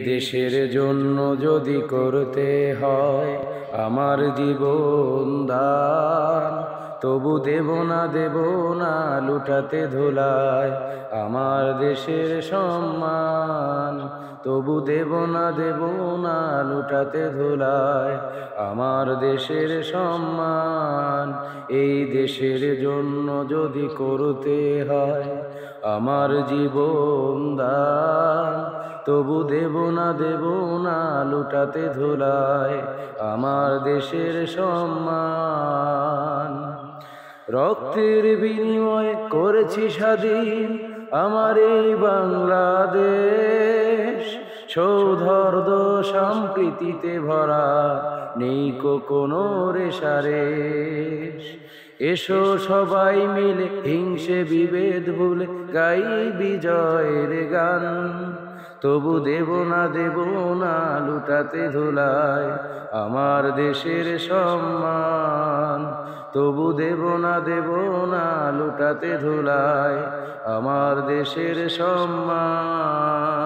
দেশের জন্য যদি করতে হয় আমার জীবন দান, তবু দেব না লুটাতে ধুলায় আমার দেশের সম্মান। তবু দেব না লুটাতে ধুলায় আমার দেশের সম্মান। এই দেশের জন্য যদি করতে হয় আমার জীবন দান, তবু দেব না লুটাতে ধুলায় আমার দেশের সম্মান। রক্তের বিনিময়ে করেছি স্বাধীন আমার এই বাংলাদেশ, সৌহার্দ্য সম্প্রীতিতে ভরা নেই কোনো রেশারেশ। এসো সবাই মিলে হিংসে বিভেদ ভুলে গাই বিজয়ের গান, তবু দেব না লুটাতে ধুলায় আমার দেশের সম্মান। তবু দেব না লুটাতে ধুলায় আমার দেশের সম্মান।